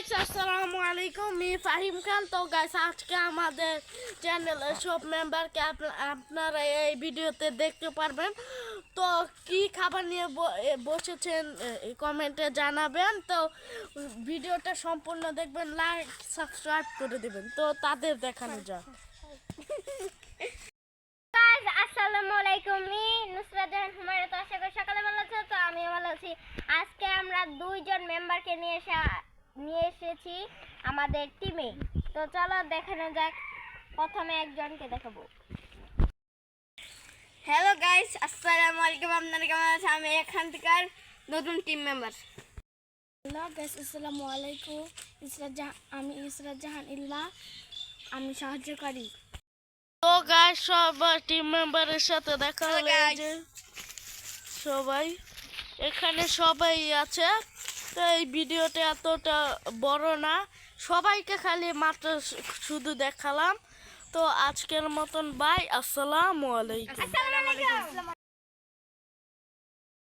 Guys আসসালামু আলাইকুম আমি ফাহিম খান। তো গাইস আজকে আমাদের চ্যানেলের সব মেম্বারকে আপনারা এই ভিডিওতে দেখতে পারবেন। তো কি খাবার নিয়ে বসেছেন কমেন্টে জানাবেন। তো ভিডিওটা সম্পূর্ণ দেখবেন, লাইক সাবস্ক্রাইব করে দেবেন। তো তাদের দেখানো যাক। আসসালামু আলাইকুম, আমি নুসরাত জাহান হুমায়রা। তো আশা করি সকালে ভালো আছো। তো আমি ভালো আছি। আজকে আমরা দুইজন মেম্বারকে নিয়ে এসেছি আমাদের টিমে। তো চলো দেখানো যাক। প্রথমে একজনকে দেখাবো। হ্যালো গাইস, আসসালামু আলাইকুম। আপনারা কেমন আছেন? আমি এখানকার নতুন টিম মেম্বার। হ্যালো গাইস আসসালামু আলাইকুম। আমি ইসরাত জাহান ইল্লা, আমি সাহায্যকারী। তো গাইস সবাই টিম মেম্বারের সাথে দেখা হলো। যে সবাই এখানে সবাই আছে। তো এই ভিডিওটা এতটা বড় না, সবাইকে খালি মাত্র শুধু দেখালাম। তো আজকের মতন বাই, আসসালামু আলাইকুম।